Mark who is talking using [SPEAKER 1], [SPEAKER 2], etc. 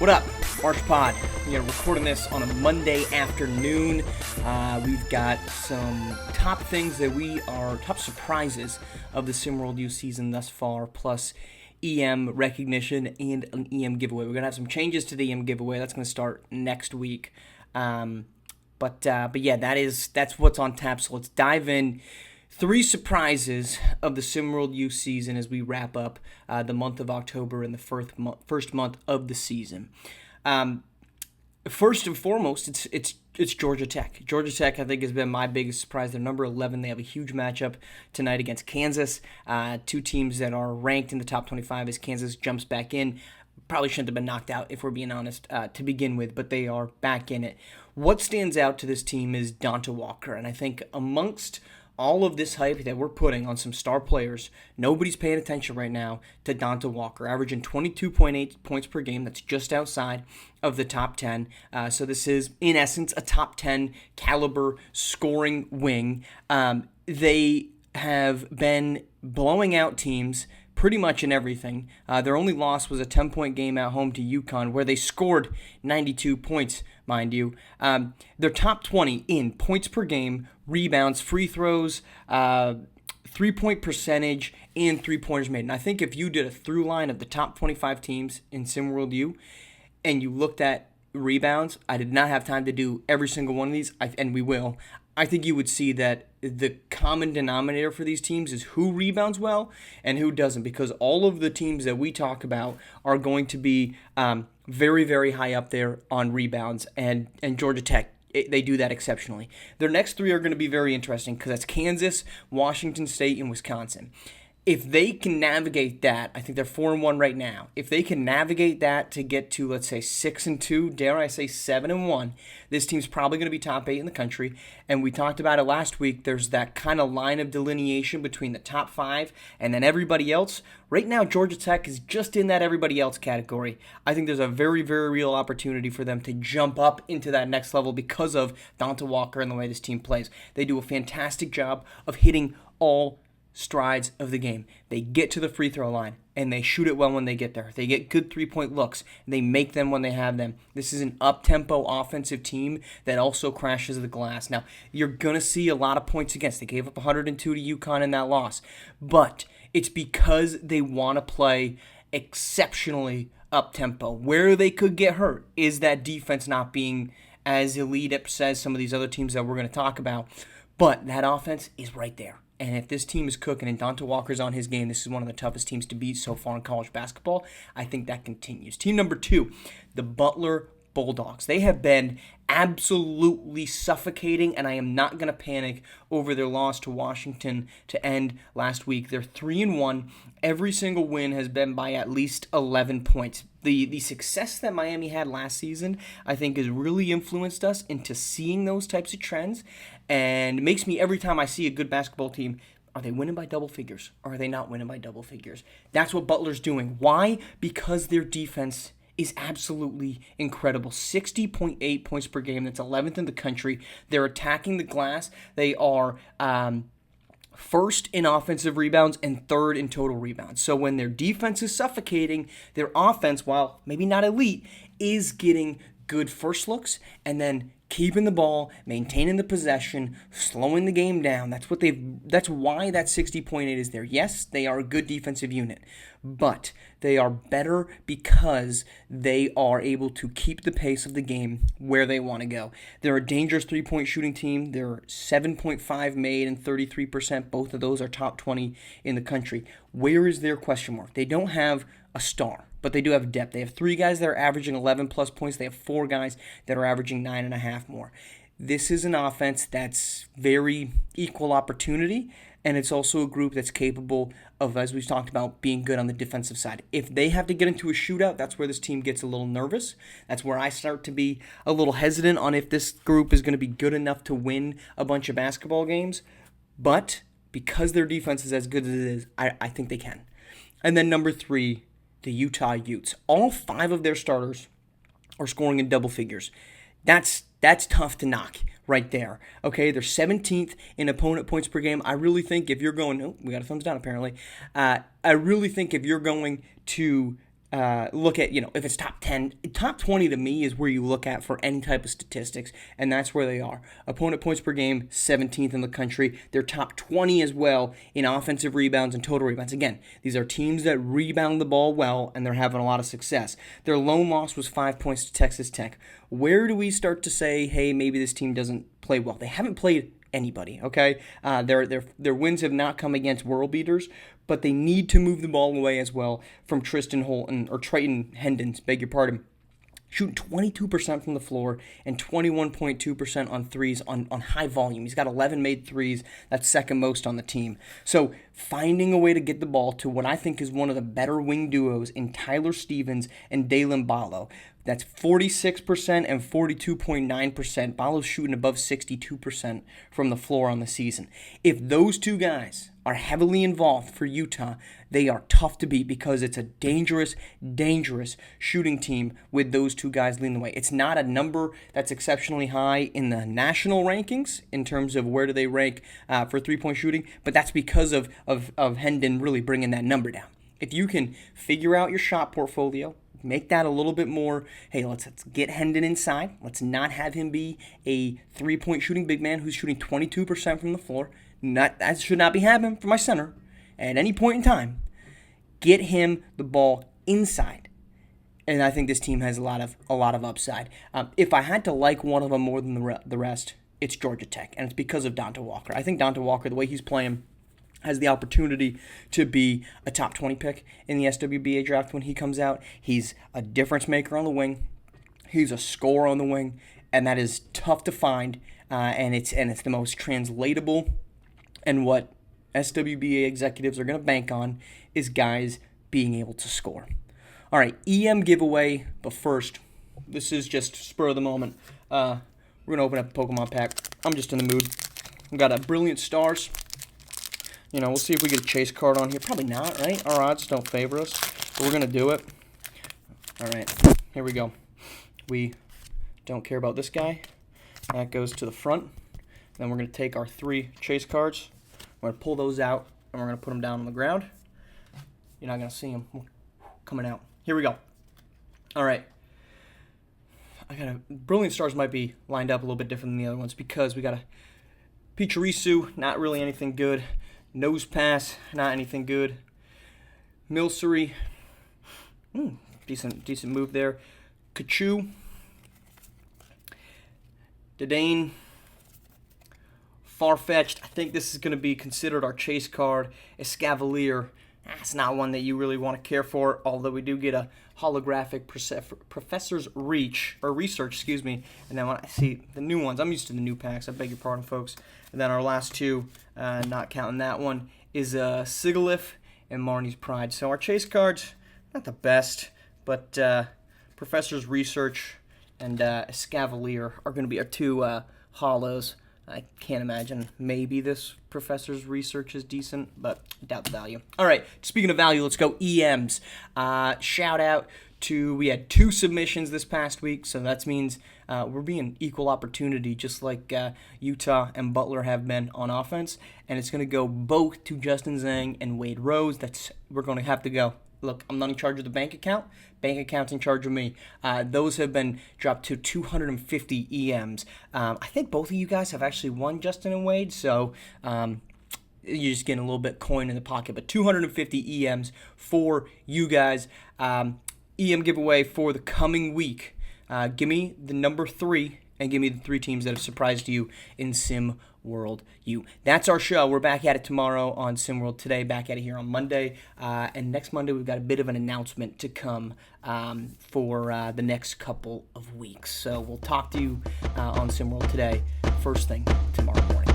[SPEAKER 1] What up? Marsh Pod. We are recording this on a Monday afternoon. We've got some top things top surprises of the SimWorld U season thus far, plus EM recognition and an EM giveaway. We're going to have some changes to the EM giveaway. That's going to start next week. But yeah, that's what's on tap. So let's dive in. 3 surprises of the SimWorld U season as we wrap up the month of October and the first month of the season. First and foremost, it's Georgia Tech. Georgia Tech, I think, has been my biggest surprise. They're number 11. They have a huge matchup tonight against Kansas. 2 teams that are ranked in the top 25 as Kansas jumps back in. Probably shouldn't have been knocked out, if we're being honest, to begin with, but they are back in it. What stands out to this team is Donta Walker, and I think amongst all of this hype that we're putting on some star players, nobody's paying attention right now to Donta Walker, averaging 22.8 points per game. That's just outside of the top 10. So this is, in essence, a top 10 caliber scoring wing. They have been blowing out teams pretty much in everything. Their only loss was a 10-point game at home to UConn, where they scored 92 points, mind you. They're top 20 in points per game, rebounds, free throws, 3-point percentage, and 3-pointers made. And I think if you did a through line of the top 25 teams in SimWorld U, and you looked at rebounds, I did not have time to do every single one of these, and we will. I think you would see that the common denominator for these teams is who rebounds well and who doesn't, because all of the teams that we talk about are going to be very, very high up there on rebounds, and Georgia Tech, they do that exceptionally. Their next 3 are going to be very interesting because that's Kansas, Washington State, and Wisconsin. If they can navigate that, I think they're 4-1 right now. If they can navigate that to get to, let's say, 6-2, dare I say 7-1, this team's probably going to be top 8 in the country. And we talked about it last week. There's that kind of line of delineation between the top 5 and then everybody else. Right now, Georgia Tech is just in that everybody else category. I think there's a very, very real opportunity for them to jump up into that next level because of Donta Walker and the way this team plays. They do a fantastic job of hitting all strides of the game. They get to the free throw line and they shoot it well when they get there. They get good 3-point looks and they make them when they have them. This is an up-tempo offensive team that also crashes the glass. Now, you're going to see a lot of points against. They gave up 102 to UConn in that loss, but it's because they want to play exceptionally up-tempo. Where they could get hurt is that defense not being as elite as some of these other teams that we're going to talk about, but that offense is right there. And if this team is cooking and Donta Walker's on his game, this is one of the toughest teams to beat so far in college basketball. I think that continues. Team number 2, the Butler Bulldogs. They have been absolutely suffocating, and I am not going to panic over their loss to Washington to end last week. They're 3-1. Every single win has been by at least 11 points. The success that Miami had last season, I think, has really influenced us into seeing those types of trends, and it makes me, every time I see a good basketball team, are they winning by double figures, or are they not winning by double figures? That's what Butler's doing. Why? Because their defense is absolutely incredible. 60.8 points per game. That's 11th in the country. They're attacking the glass. They are first in offensive rebounds and 3rd in total rebounds. So when their defense is suffocating, their offense, while maybe not elite, is getting good first looks and then keeping the ball, maintaining the possession, slowing the game down. That's why that 60.8 is there. Yes, they are a good defensive unit, but they are better because they are able to keep the pace of the game where they want to go. They're a dangerous 3-point shooting team. They're 7.5 made and 33%. Both of those are top 20 in the country. Where is their question mark? They don't have a star, but they do have depth. They have 3 guys that are averaging 11-plus points. They have 4 guys that are averaging 9.5 more. This is an offense that's very equal opportunity, and it's also a group that's capable of, as we've talked about, being good on the defensive side. If they have to get into a shootout, that's where this team gets a little nervous. That's where I start to be a little hesitant on if this group is going to be good enough to win a bunch of basketball games. But because their defense is as good as it is, I think they can. And then number 3, the Utah Utes. All 5 of their starters are scoring in double figures. That's tough to knock right there. Okay, they're 17th in opponent points per game. I really think if you're going, we got a thumbs down apparently. I really think if you're going to look at, if it's top 10, top 20 to me is where you look at for any type of statistics, and that's where they are. Opponent points per game, 17th in the country. They're top 20 as well in offensive rebounds and total rebounds. Again, these are teams that rebound the ball well, and they're having a lot of success. Their lone loss was 5 points to Texas Tech. Where do we start to say, hey, maybe this team doesn't play well? They haven't played anybody, okay? Their wins have not come against world beaters, but they need to move the ball away as well from Tristan Holton, or Triton Hendons, beg your pardon. Shooting 22% from the floor and 21.2% on threes on high volume. He's got 11 made threes. That's second most on the team. So finding a way to get the ball to what I think is one of the better wing duos in Tyler Stevens and Dalen Ballo. That's 46% and 42.9%. Ballo's shooting above 62% from the floor on the season. If those two guys are heavily involved for Utah, they are tough to beat because it's a dangerous, dangerous shooting team with those two guys leading the way. It's not a number that's exceptionally high in the national rankings in terms of where do they rank for three-point shooting, but that's because of Hendon really bringing that number down. If you can figure out your shot portfolio, make that a little bit more, hey, let's get Hendon inside. Let's not have him be a three-point shooting big man who's shooting 22% from the floor. That should not be happening for my center at any point in time. Get him the ball inside. And I think this team has a lot of upside. If I had to like one of them more than the rest, it's Georgia Tech, and it's because of Donta Walker. I think Donta Walker, the way he's playing, has the opportunity to be a top 20 pick in the SWBA draft when he comes out. He's a difference maker on the wing. He's a scorer on the wing, and that is tough to find. And it's the most translatable. And what SWBA executives are going to bank on is guys being able to score. All right, EM giveaway, but first, this is just spur of the moment. We're going to open up a Pokemon pack. I'm just in the mood. We've got a Brilliant Stars. We'll see if we get a chase card on here. Probably not, right? Our odds don't favor us, but we're going to do it. All right, here we go. We don't care about this guy. That goes to the front. Then we're going to take our 3 chase cards. We're going to pull those out, and we're going to put them down on the ground. You're not going to see them coming out. Here we go. All right. Brilliant Stars might be lined up a little bit different than the other ones because we got a Pichirisu, not really anything good. Nose Pass, not anything good. Milcery, decent move there. Kachu, Dadain, Farfetched. I think this is going to be considered our chase card. Escavalier, that's not one that you really want to care for, although we do get a holographic Professor's Research, and then when I see the new ones, I'm used to the new packs, I beg your pardon, folks. And then our last two, not counting that one, is Sigalith and Marnie's Pride. So our chase cards, not the best, but Professor's Research and Escavalier are going to be our 2 hollows. I can't imagine maybe this Professor's Research is decent, but I doubt the value. All right, speaking of value, let's go EMs. Shout out to, we had 2 submissions this past week, so that means we're being equal opportunity, just like Utah and Butler have been on offense, and it's going to go both to Justin Zhang and Wade Rose. We're going to have to go. Look, I'm not in charge of the bank account. Bank account's in charge of me. Those have been dropped to 250 EMs. I think both of you guys have actually won, Justin and Wade, so you're just getting a little bit coin in the pocket. But 250 EMs for you guys. EM giveaway for the coming week. Give me the number 3 and give me the 3 teams that have surprised you in SimWorld U. That's our show. We're back at it tomorrow on SimWorld Today, back at it here on Monday. And next Monday, we've got a bit of an announcement to come for the next couple of weeks. So we'll talk to you on SimWorld Today first thing tomorrow morning.